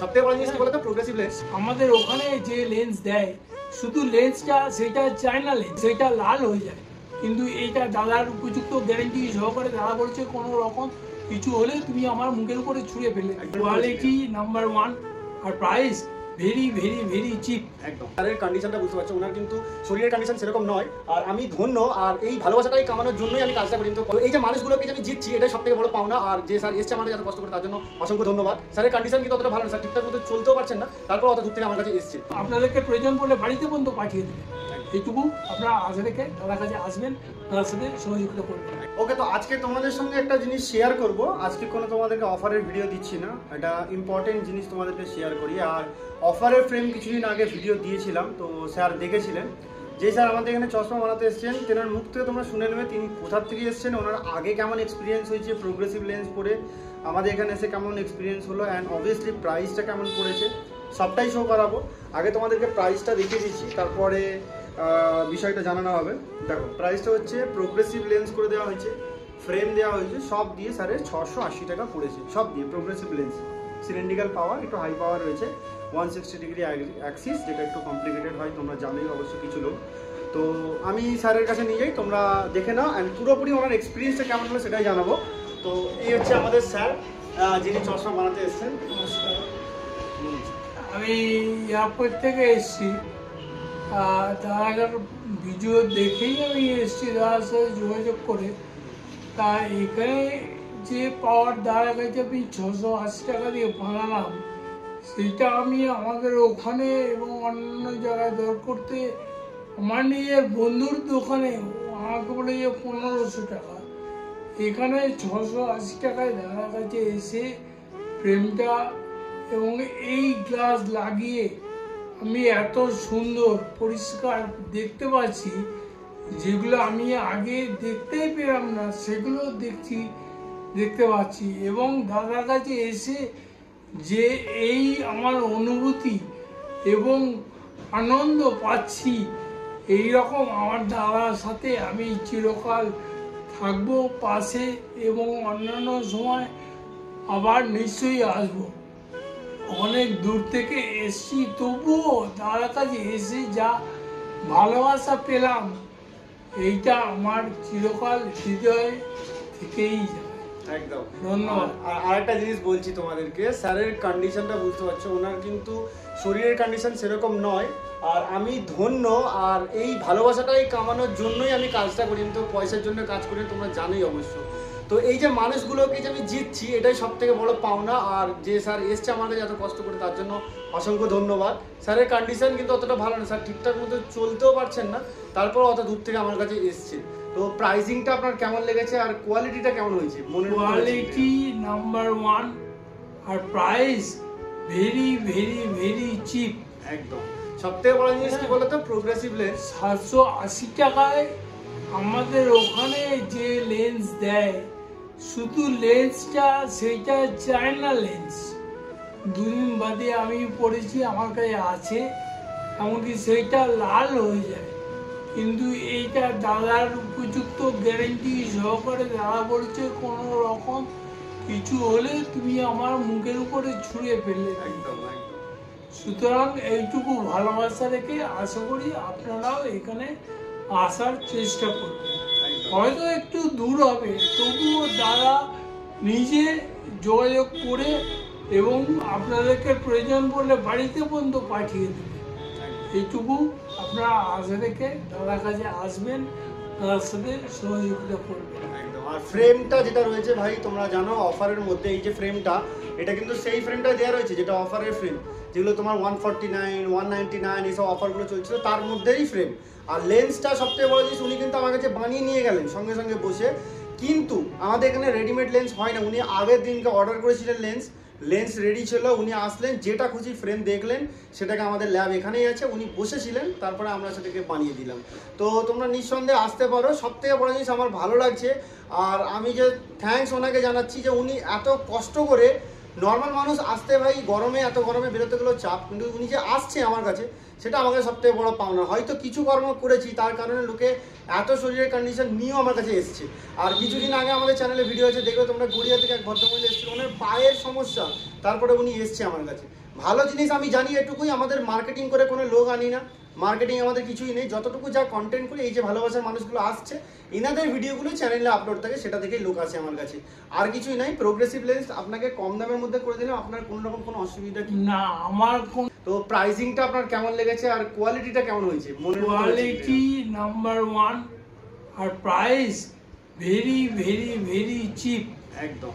সবথেকে বড় জিনিস কি বলতো, প্রোগ্রেসিভ লেন্স। আমাদের ওখানে যে লেন্স দেয় শুধু লেন্সটা সেটা চায়না লেন্স, সেটা লাল হয়ে যায়, কিন্তু এইটা দাদার উপযুক্ত গ্যারেন্টি সহকারে দাদা বলছে কোনো রকম কিছু হলে তুমি আমার মুখের উপরে ছুঁড়ে ফেলে। কোয়ালিটি নাম্বার 1 আর price very very very cheap. একদম স্যারের কন্ডিশনটা বুঝতে পারছো, ওনার কিন্তু শরীরের কন্ডিশন সেরকম নয়, আর আমি ধন্য, আর এই ভালোবাসাটাই কামানোর জন্যই আমি কাজটা করি। তো এই যে মানুষগুলোকে যে আমি জিতছি, এটাই সব থেকে বড় পাওনা। আর যে স্যার এসছে আমাদের এত কষ্ট করে, তার জন্য অসংখ্য ধন্যবাদ। স্যারের কন্ডিশন কিন্তু অতটা ভালো না, স্যার ঠিকঠাক মতো চলতেও পারছেন না, তারপর অত দূর থেকে আমার কাছে এসছে। আপনাদেরকে প্রয়োজন পড়লে বাড়িতে পর্যন্ত পাঠিয়ে দেবে, এইটুকু আপনারা আশা রেখে দাদার কাছে আসবেন, দাদার সাথে সহযোগিতা করবেন। ওকে, তো আজকে তোমাদের সঙ্গে একটা জিনিস শেয়ার করব। আজকে কোনো তোমাদেরকে অফারের ভিডিও দিচ্ছি না, একটা ইম্পর্টেন্ট জিনিস তোমাদেরকে শেয়ার করি। আর অফারের ফ্রেম কিছুদিন আগে ভিডিও দিয়েছিলাম, তো স্যার দেখেছিলেন। যে স্যার আমাদের এখানে চশমা বানাতে এসেছেন, তেনার মুখ থেকে তোমরা শুনে নেবে তিনি কোথার থেকে এসেছেন, ওনার আগে কেমন এক্সপিরিয়েন্স হয়েছে প্রোগ্রেসিভ লেন্স পরে আমাদের এখানে এসে কেমন এক্সপিরিয়েন্স হলো, অ্যান্ড অবভিয়াসলি প্রাইসটা কেমন পড়েছে সবটাই শো করাবো। আগে তোমাদেরকে প্রাইসটা দেখিয়ে দিচ্ছি, তারপরে বিষয়টা জানানো হবে। দেখো, প্রাইসটা হচ্ছে প্রোগ্রেসিভ লেন্স করে দেওয়া হয়েছে, ফ্রেম দেওয়া হয়েছে, সব দিয়ে স্যারের 680 টাকা পড়েছে। সব দিয়ে প্রোগ্রেসিভ লেন্স, সিলিন্ড্রিক্যাল পাওয়ার, একটু হাই পাওয়ার রয়েছে, 160 ডিগ্রি অ্যাক্সিস, যেটা একটু কমপ্লিকেটেড হয়, তোমরা জানোই অবশ্য কিছু লোক। তো আমি স্যারের কাছে নিয়ে যাই, তোমরা দেখে নাও, অ্যান্ড পুরোপুরি ওনার এক্সপিরিয়েন্সটা কেমন হলো সেটাই জানাবো। তো এই হচ্ছে আমাদের স্যার, যিনি চশমা বানাতে এসেছেন। আমি এয়ারপোর্ট থেকে এসেছি, দাদার ভিডিও দেখেই আমি এসেছি দাদার সাথে যোগাযোগ করে। তা এখানে যে পাওয়ার দাদার কাছে আমি 680 টাকা দিয়ে বানালাম, সেটা আমি আমাদের ওখানে এবং অন্য জায়গায় দর করতে আমার নিজের বন্ধুর দোকানে আমাকে বলে যে 1500 টাকা, এখানে 680 টাকায় দাদার কাছে এসে ফ্রেমটা এবং এই গ্লাস লাগিয়ে আমি এত সুন্দর পরিষ্কার দেখতে পাচ্ছি, যেগুলো আমি আগে দেখতেই পেলাম না সেগুলো দেখতে পাচ্ছি। এবং দাদার কাছে এসে যে এই আমার অনুভূতি এবং আনন্দ পাচ্ছি, এই রকম আমার দাদার সাথে আমি চিরকাল থাকবো পাশে, এবং অন্যান্য সময় আবার নিশ্চয়ই আসবো। অনেক দূর থেকে এসছি, তবুও দাদার কাছে এসে যা ভালোবাসা পেলাম, এইটা আমার চিরকাল হৃদয় থেকেই যাবে। একদম ধন্যবাদ। আর আরেকটা জিনিস বলছি তোমাদেরকে, স্যারের কন্ডিশনটা বুঝতে পারছো, ওনার কিন্তু শরীরের কন্ডিশন সেরকম নয়, আর আমি ধন্য, আর এই ভালোবাসাটাই কামানোর জন্যই আমি কাজটা করি, তো পয়সার জন্য কাজ করি, তোমরা জানোই অবশ্য। তো এই যে মানুষগুলোকে যে আমি জিতছি, এটাই সব থেকে বড় পাওনা। আর যে স্যার এসছে আমার কাছে এত কষ্ট করে, তার জন্য অসংখ্য ধন্যবাদ। স্যারের কন্ডিশন কিন্তু অতটা ভালো না, স্যার ঠিকঠাক মতো চলতেও পারছেন না, তারপর অত দূর থেকে আমার কাছে এসছে। তো প্রাইসিংটা আপনার কেমন লেগেছে আর কোয়ালিটিটা কেমন হয়েছে? কোয়ালিটি নাম্বার 1 আর price very very very cheap. একদম সবথেকে বড় জিনিস কি বলতো, প্রোগ্রেসিভ লেন্স। 780 টাকায় আমাদের ওখানে যে লেন্স দেয়, শুধু লেন্সটা সেটা চায়না লেন্স। দুদিন বাদে আমি পড়েছি, আমার কাছে আছে, এমনকি সেইটা লাল হয়ে যায়, কিন্তু এইটা দাদার উপযুক্ত গ্যারেন্টি সহকারে দাদা বলছে কোনো রকম কিছু হলে তুমি আমার মুখের উপরে ছুঁড়ে ফেললে। একদম। সুতরাং এইটুকু ভালোবাসা রেখে আশা করি আপনারাও এখানে আসার চেষ্টা করবেন। হয়তো একটু দূর হবে, তবুও দাদা নিজে যোগাযোগ করে এবং আপনাদেরকে প্রয়োজন পড়লে বাড়িতে পর্যন্ত পাঠিয়ে দেবে। এইটুকু আপনারা আশা রেখে দাদার কাছে আসবেন, দাদার সাথে সহযোগিতা করবেন। আর ফ্রেমটা যেটা রয়েছে ভাই, তোমরা জানো অফারের মধ্যে এই যে ফ্রেমটা, এটা কিন্তু সেই ফ্রেমটা দেওয়া রয়েছে যেটা অফারের ফ্রেম, যেগুলো তোমার 149, 199 এইসব অফারগুলো চলছিল, তার মধ্যেই ফ্রেম। আর লেন্সটা সবথেকে বড় জিনিস, উনি কিন্তু আমার কাছে বানিয়ে নিয়ে গেলেন সঙ্গে সঙ্গে বসে। কিন্তু আমাদের এখানে রেডিমেড লেন্স হয় না, উনি আগের দিনকে অর্ডার করেছিলেন লেন্স রেডি ছিল, উনি আসলেন, যেটা খুশি ফ্রেম দেখলেন, সেটাকে আমাদের ল্যাব এখানেই আছে, উনি বসেছিলেন, তারপরে আমরা সেটাকে বানিয়ে দিলাম। তো তোমরা নিঃসন্দেহে আসতে পারো। সবথেকে বড় জিনিস আমার ভালো লাগছে, আর আমি যে থ্যাঙ্কস ওনাকে জানাচ্ছি যে উনি এত কষ্ট করে, নর্মাল মানুষ আসতে ভাই গরমে, এত গরমে বেরোতে গেলেও চাপ, কিন্তু উনি যে আসছে আমার কাছে, সেটা আমাকে সবথেকে বড় পাওনা। হয়তো কিছু কর্ম করেছি, তার কারণে লোকে এত শরীরের কন্ডিশন নিয়েও আমার কাছে এসছে। আর কিছুদিন আগে আমাদের চ্যানেলে ভিডিও আছে, দেখবে তোমরা, গড়িয়া থেকে এক ভদ্রমহিলা এসেছিল, ওনার পায়ের সমস্যা, তারপরে উনি এসছে আমার কাছে। ভালো জিনিস আমি জানি এটুকুই, আমাদের মার্কেটিং করে কোনো লোক আনি না, মার্কেটিং আমাদের কিছুই নেই, যতটুকু যা কন্টেন্ট করি, এই যে ভালোবাসার মানুষগুলো আসছে এনাদের ভিডিওগুলো চ্যানেলে আপলোড থাকে, সেটা দেখেই লোক আসে আমার কাছে, আর কিছুই নাই। প্রোগ্রেসিভ লেন্স আপনাকে কম দামের মধ্যে করে দিলাম, আপনার কোনো রকম কোনো অসুবিধা কি না আমার কোন তো প্রাইসিংটা আপনার কেমন লেগেছে আর কোয়ালিটিটা কেমন হয়েছে? কোয়ালিটি নাম্বার ওয়ান আর price very very very cheap. একদম